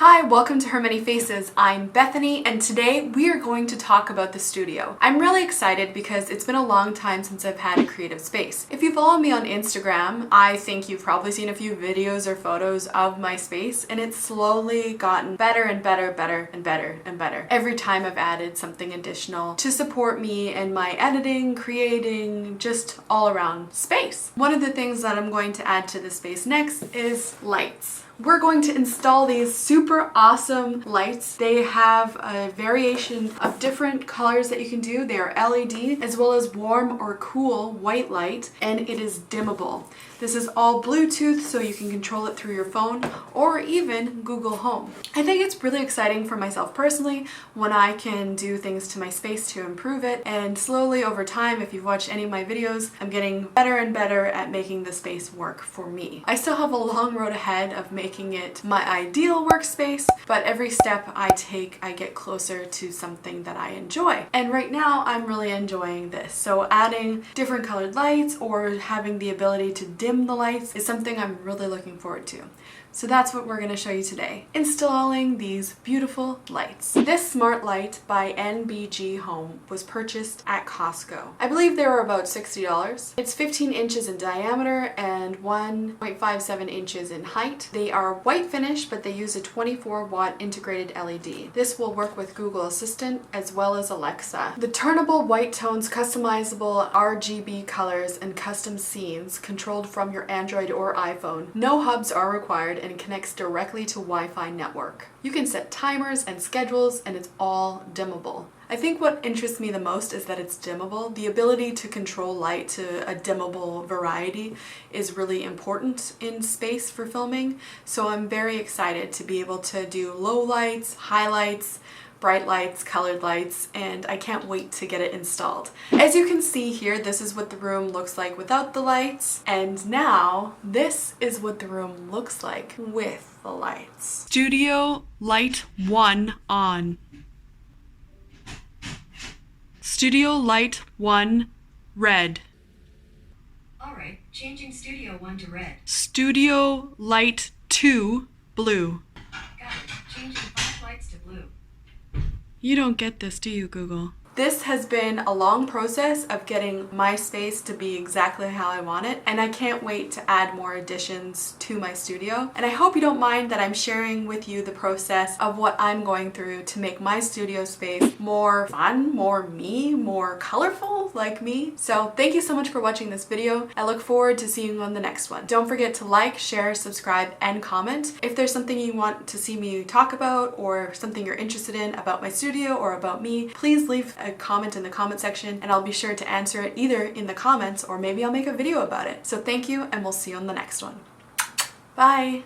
Hi, welcome to Her Many Faces. I'm Bethany, and today we are going to talk about the studio. I'm really excited because it's been a long time since I've had a creative space. If you follow me on Instagram, I think you've probably seen a few videos or photos of my space, and it's slowly gotten better and better every time I've added something additional to support me in my editing, creating, just all around space. One of the things that I'm going to add to the space next is lights. We're going to install these super awesome lights. They have a variation of different colors that you can do. They are LED as well as warm or cool white light, and it is dimmable. This is all Bluetooth, so you can control it through your phone or even Google Home. I think it's really exciting for myself personally when I can do things to my space to improve it, and slowly over time, if you've watched any of my videos, I'm getting better and better at making the space work for me. I still have a long road ahead of making it my ideal workspace, but every step I take, I get closer to something that I enjoy. And right now, I'm really enjoying this. So adding different colored lights or having the ability to dim the lights is something I'm really looking forward to. So that's what we're going to show you today, installing these beautiful lights. This smart light by NBG Home was purchased at Costco. I believe they were about $60. It's 15 inches in diameter and 1.57 inches in height. They are white finish, but they use a 24-watt integrated LED. This will work with Google Assistant as well as Alexa. The turnable white tones, customizable RGB colors, and custom scenes controlled from your Android or iPhone. No hubs are required, and it connects directly to Wi-Fi network. You can set timers and schedules, and it's all dimmable. I think what interests me the most is that it's dimmable. The ability to control light to a dimmable variety is really important in space for filming, so I'm very excited to be able to do low lights, highlights, bright lights, colored lights, and I can't wait to get it installed. As you can see here, this is what the room looks like without the lights, and now this is what the room looks like with the lights. Studio light 1 on. Studio light 1 red. Alright, changing studio 1 to red. Studio light 2 blue. Got it, changing 5 lights to blue. You don't get this, do you, Google? This has been a long process of getting my space to be exactly how I want it, and I can't wait to add more additions to my studio. And I hope you don't mind that I'm sharing with you the process of what I'm going through to make my studio space more fun, more me, more colorful like me. So thank you so much for watching this video. I look forward to seeing you on the next one. Don't forget to like, share, subscribe, and comment. If there's something you want to see me talk about or something you're interested in about my studio or about me, please leave a comment in the comment section and I'll be sure to answer it either in the comments or maybe I'll make a video about it. So thank you, and we'll see you on the next one. Bye!